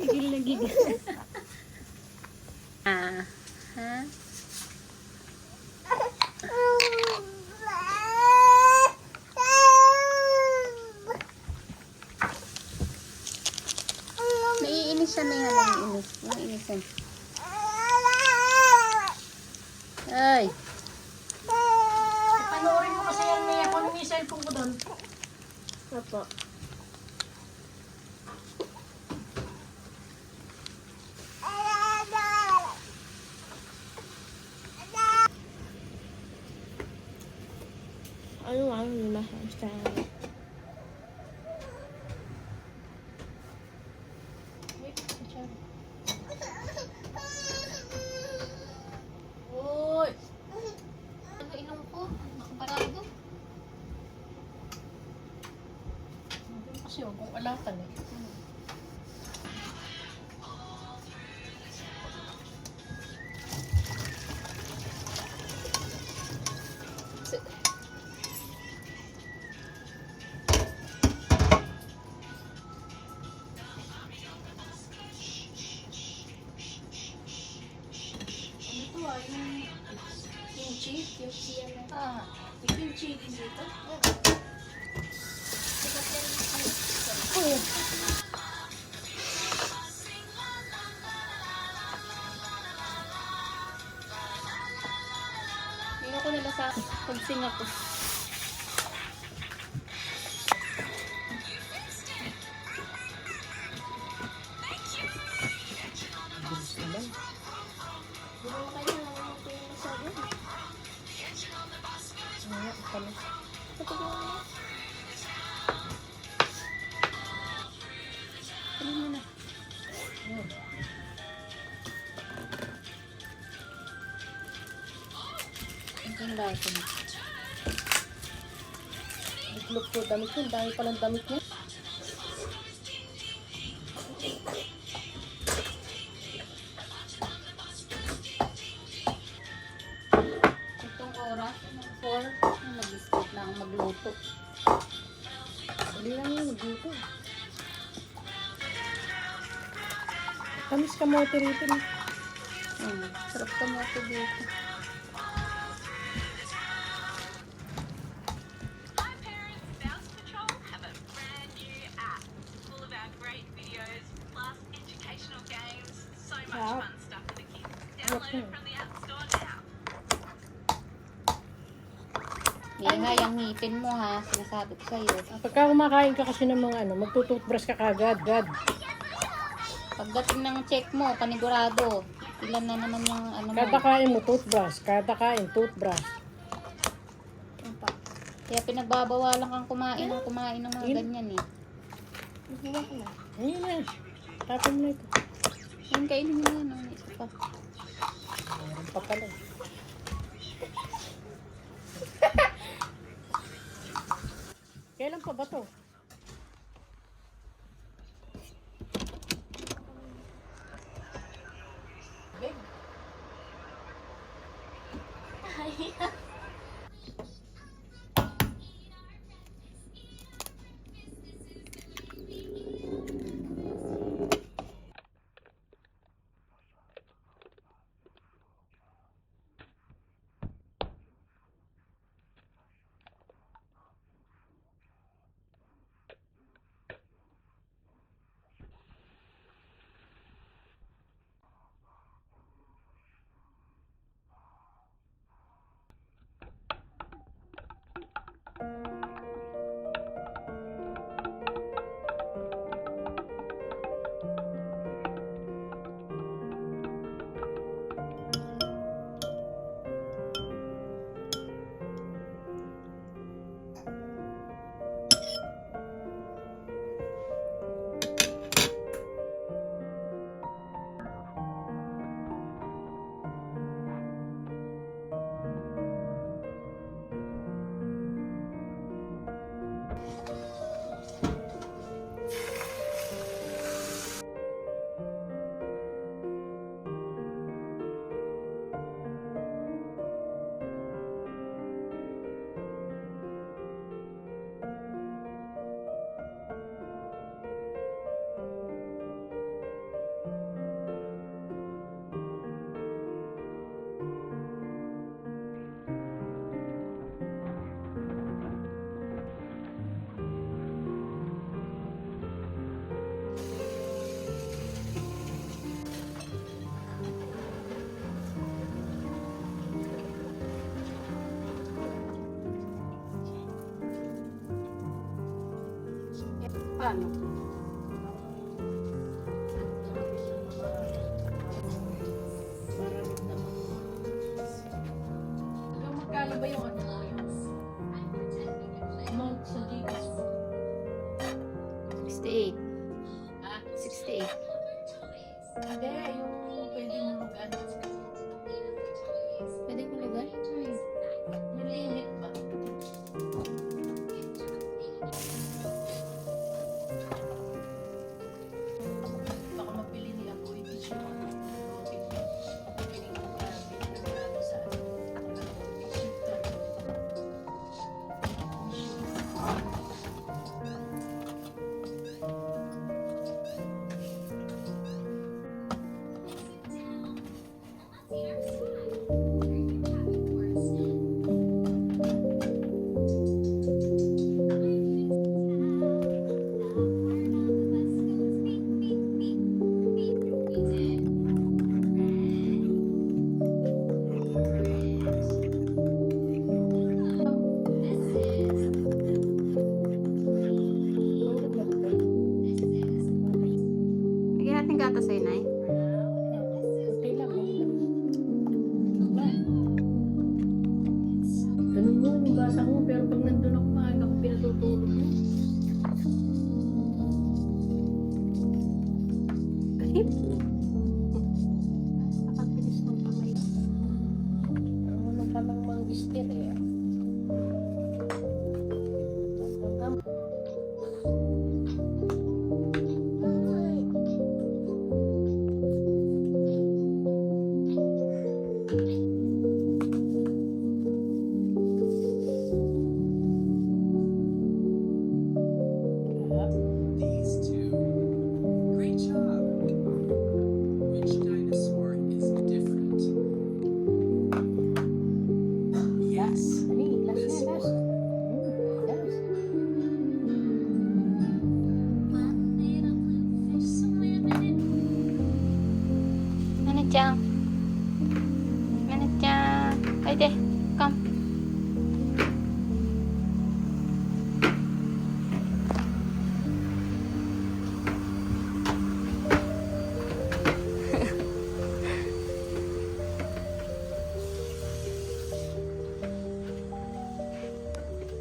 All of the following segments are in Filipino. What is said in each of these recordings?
Gigil na gigil. Ha? Naiinis siya, may halang inis. Naiinis yan. Ay! Panoorin mo kasi yan, Mia. Kung may cellphone ko doon. Opo. Ano ang lima? Basta. Uy! Ano ilong ko? Nakaparado. Kasi kung alatan eh. Ito ah, yung kimchi. Kimchi yan. Ah, may kimchi din dito. Sikat yan. Oh. Hindi ko nila sa pagsing ako. Bilis naman. Hindi mo kayo naman ito yung masabi. Ano pala? Ito ko na. Ano mo na? Ang dahil ko na. Itlog ko, damit yun. Dahil palang damit niya. Itong oras, 4, mag-start na ang magluto. Dali lang yun, magluto. Tamis kamote rito. Sarap ka mo ito dito. Sarap. Nga yung ngipin mo ha, sinasabi ko sa'yo. Pagka kumakain ka kasi ng mga ano, magtututbrush ka kagad. Pagdating ng check mo, panigurado. Ilan na naman yung ano mo. Kada kain mo, toothbrush. Kada kain, toothbrush. Ano pa? Kaya pinagbabawalan kang kumain ng mga ganyan eh. Nahiwa ko na. Ayun na. Tapon mo na ito. Yan, kainin mo yan. Ano, isa pa. Meron pa pala. Kailan pa ba to? Paano? Hanggang magkano ba yung ano mo yun? Amount sa Gcash? 68. Ah, 68. hindi. Yung pwede mo mag-ano. Pwede ko lagay? May limit ba? Baka mapili ni Apoy. Hindi siya mag-loading. Hindi ko pinagano sa ano. Lagyan natin gatas sa'yo, Nay. Okay lang, okay lang. Ganun mo yung gasa mo, pero pag nandun ako, maaga ako pinatutulog mo. Kahit. Nakabilis ng kamay. Ano ka lang mag-istir eh. These two. Great job. Which dinosaur is different? Yes. Ani, last This na, last. one. Last. Manit-chan. Manit-chan. Haydi, come.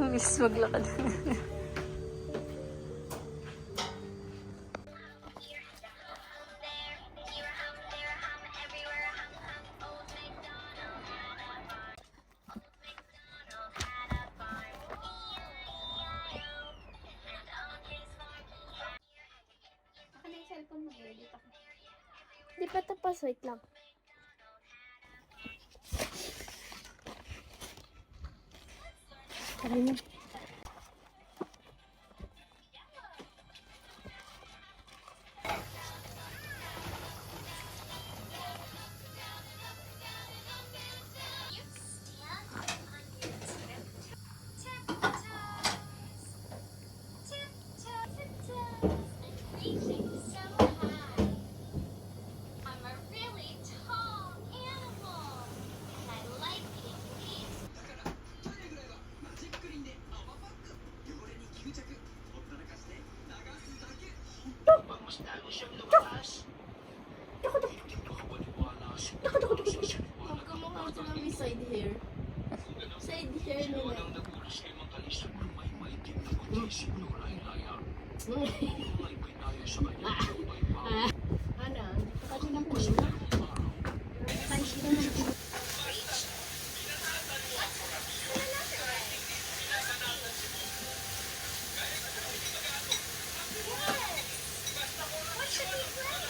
Mabilis maglakad. Akin na yung cellphone mo, edit ako. Di pa tapos, wait lang. Tara na. I'm a really tall animal, and I like pink leaves. だからトイレぐらいはマジックリンで泡パック。汚れに吸着。ほったらかして流すだけ。Vamos dar um chame no balas. Huwag ka mukha sila may side hair. Side hair nila. Ana, kasi ng puno. What should we play?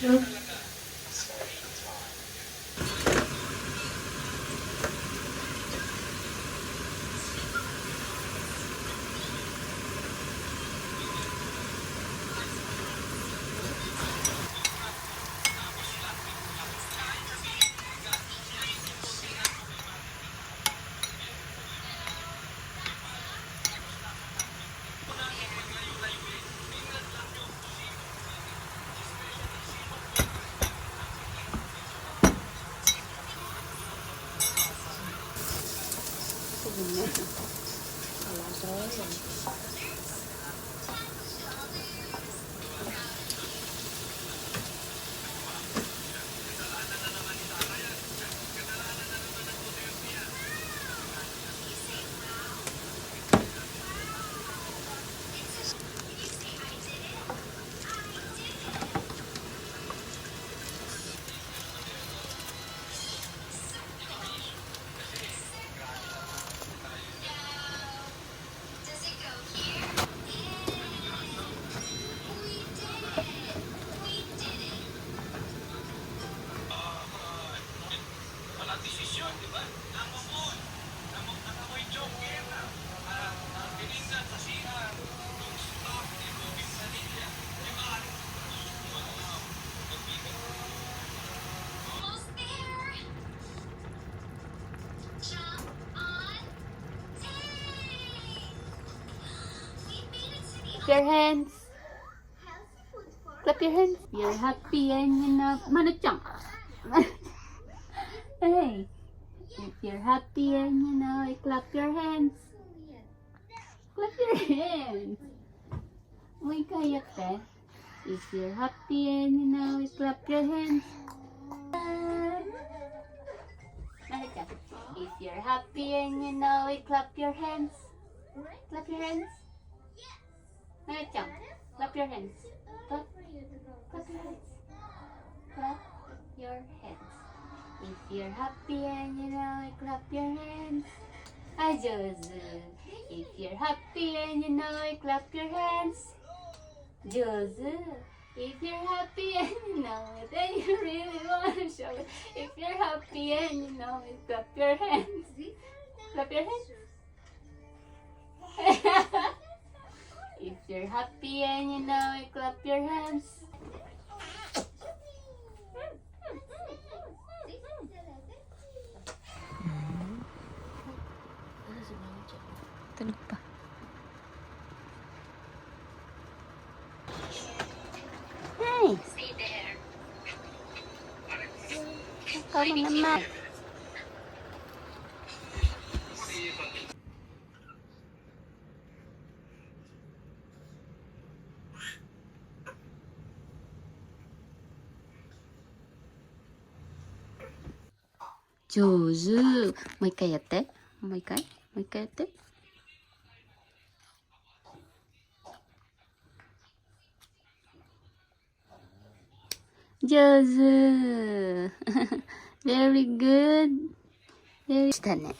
Okay, let's go. your hands. Clap your hands. You're happy and you know. Manuchang. Hey. If you're happy and you know it, clap your hands. Clap your hands. May kaya te. If you're happy and you know it, clap your hands. If you're happy and you know it, clap your hands. Clap your hands. Clap your hands. Clap. Clap your hands. Clap your hands. If you're happy and you know it, clap your hands. Jozu. If you're happy and you know it, clap your hands. Jozu. If you're happy and you know it, and you really want to show it. If you're happy and you know it, clap your hands. Clap your hands. If you're happy and you know it, clap your hands. Tulog pa. Hi! Stay there. Ikaw mo naman. Jozu. Moう一回やって。もう一回。もう一回やって。上手。Very good. Very したね。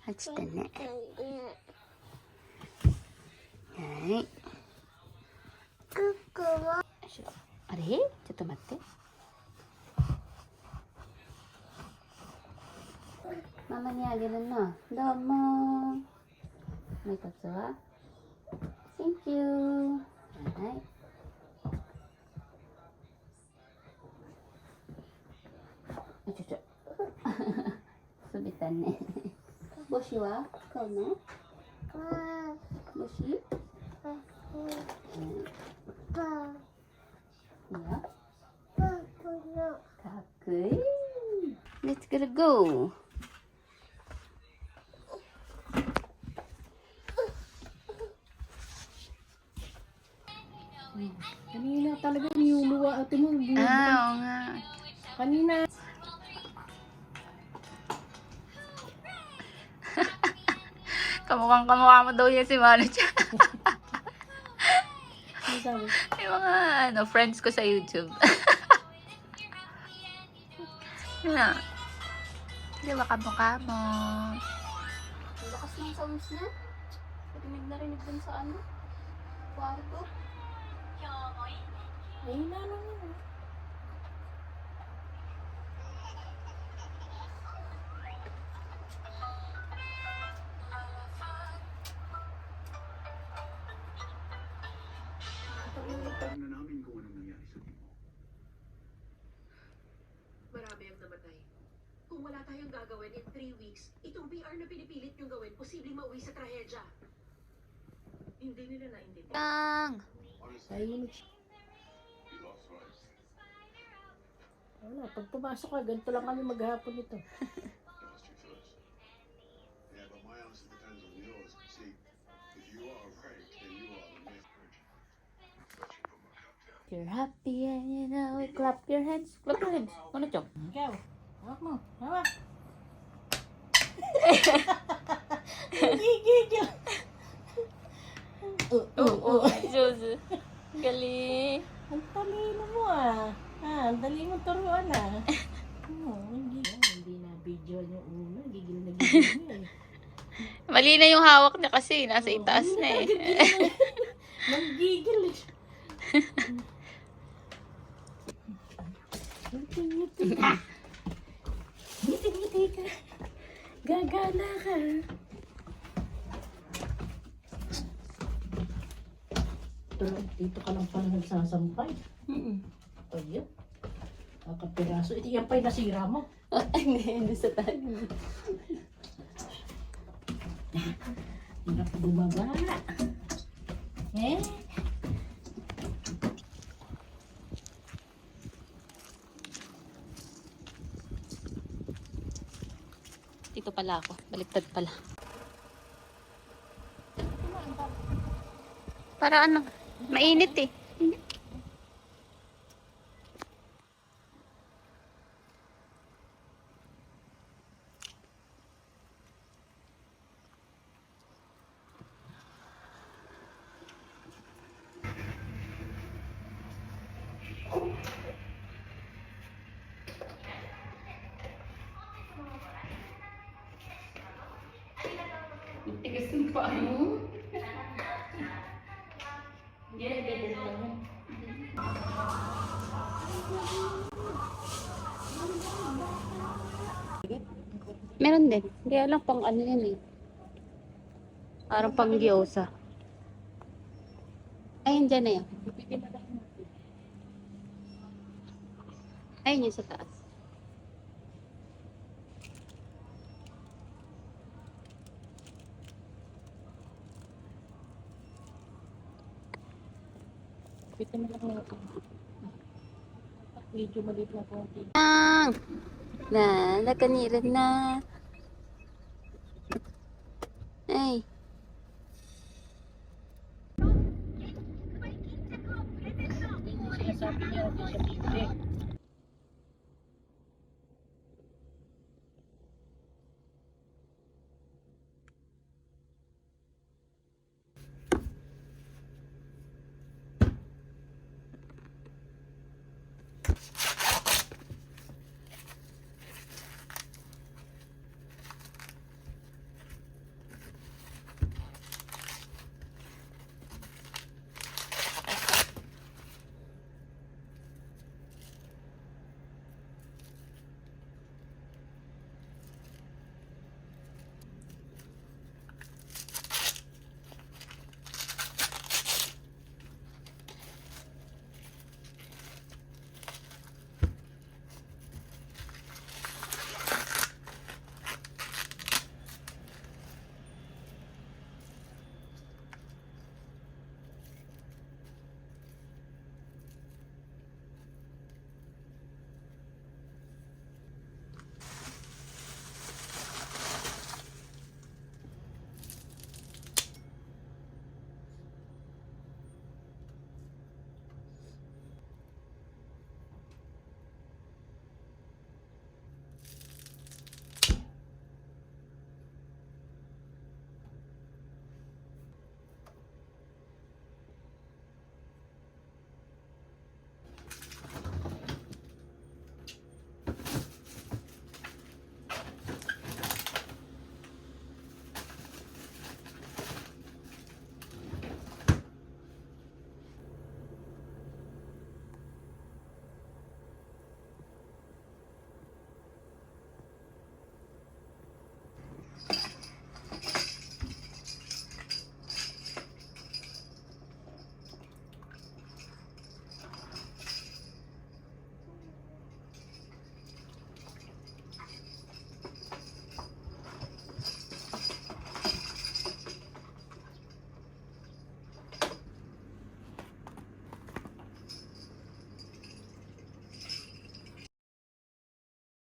落ちたね。はい。あれ？ちょっと待って。ママにあげるの。どうも。もう一つは Thank you。はい。あちょちょ。滑ったね。帽子は買うの？帽子？いいよ。かっこいい。Let's gotta go. Kanina talaga niyuluwa ate mo. Oo nga. Kanina. Kamukhang-kamukha mo daw yan si Manucha. Ano sabi? Yung mga friends ko sa YouTube. Yun na. Di ba kamukha mo? Ang lakas ng sounds na. Rinig na rinig dun sa ano. Kwarto. Ayun na lang yun. Alam na namin kung anong nangyari sa mo. Marami ang namatay. Kung wala tayong gagawin in 3 weeks, itong BR na pinipilit yung gawin, posibleng mauwi sa trahedya. Hindi nila naintindihan. Lang. Ayun. Wala, pag pumasok ka, ganito lang kami maghapon ito. Yeah, but my answer depends on yours. See, if you are right, then you are the next bridge. You're happy and you know it. Clap your hands. Clap your hands. Ano chong? Ikaw, hawak mo, hawak. Gigigil. Oo. Jozu. Galing. Ang talino mo ah. Ang dali mo turuan ah. Hindi na video yung ulo. Gigil na gigil niya eh. Mali na yung hawak niya kasi. Nasa itaas na eh. Nanggigil eh. Ngiti-ngiti ka. Ngiti-ngiti ka. Gagana ka. Dito ka lang pala nagsasampay. Ayun. Kakapiraso. Ito yan pa'y nasira mo. Hindi sa tayo. Hirap bumaba. Eh? Dito pala ako. Baliktad pala. Para ano? Mainit eh. Tigas ng paa mo. Meron din. Kaya lang pang ano yan eh. Parang pang gyoza. Ayun dyan na yan. Ayun yung sa taas. Pito mo lang ako. Medyo maliit na konti. Nakaniran na. Ay. Yung sinasabi niya, hindi siya bibili.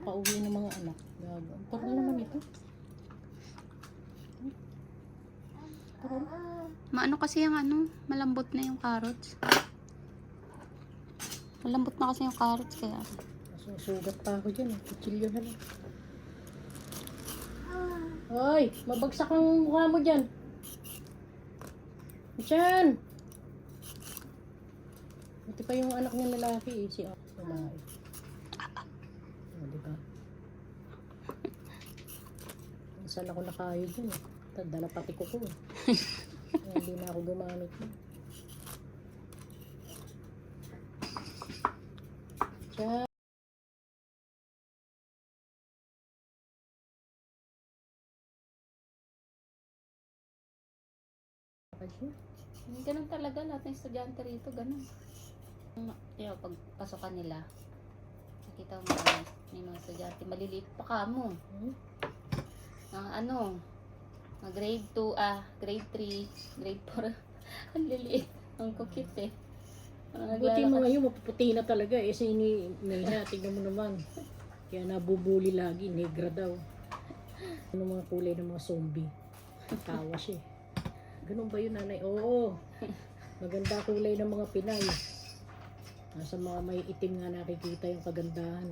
Pauwi ng mga anak. Gago. Ang tagal naman ito. Maano kasi yung ano, malambot na yung carrots. Malambot na kasi yung carrots kaya. Susugat pa ako dyan. Kutsilyo na lang. Hoy! Mabagsak ang mukha mo dyan. Diyan! Ito pa yung anak niya lalaki eh. Si babae. Oh, diba? Saan ako nakayo dyan eh. Dala pati ko ko eh. Hindi na ako gumamit yun. Diyan! Ganun talaga lahat ng estudyante rito, ganun. Yung pagpasokan nila, nakita mo may mga estudyante, maliliit pa ka mo. Ano, grade 2, grade 3, grade 4, Ang liliit. Ang kukit eh. Parang Buti naglalakad. mo ngayon, mapuputi na talaga. Eh, si ni Mayha, tignan mo naman. Kaya nabubuli lagi, negra daw. Ano mga kulay ng mga zombie. Tawa siya. Ganun ba yun, nanay? Oo. Maganda kulay ng mga Pinay. Nasa mga may itim nga nakikita yung kagandahan.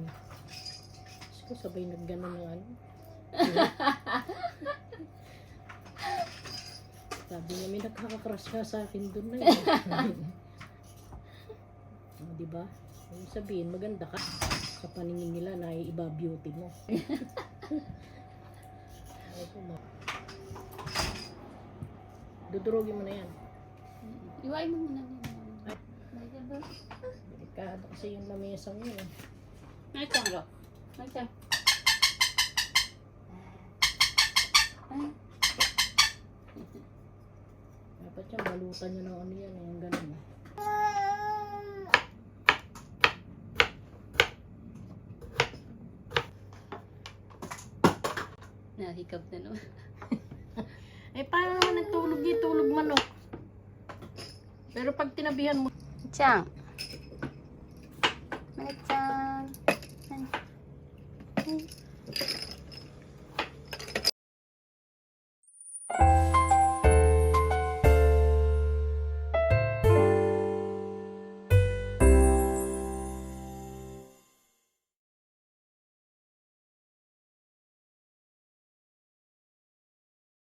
Diyos ko, sabay nagganon ng ano. Sabi niya, may nakaka-crush ka sa akin dun na yun. Oh, diba? Yung sabihin, maganda ka. Sa paningin nila, naiiba beauty mo. Dudurugin mo na yan. Iwain mo muna. Delikado kasi yung lamesang yun. Naitang lo. Naitang. Ay. Dapat yan, balutan nyo ng ano yan. Yung ganun. Nahikab na naman. Eh, paano naman nagtulog yung tulog manok? Pero pag tinabihan mo, Chang.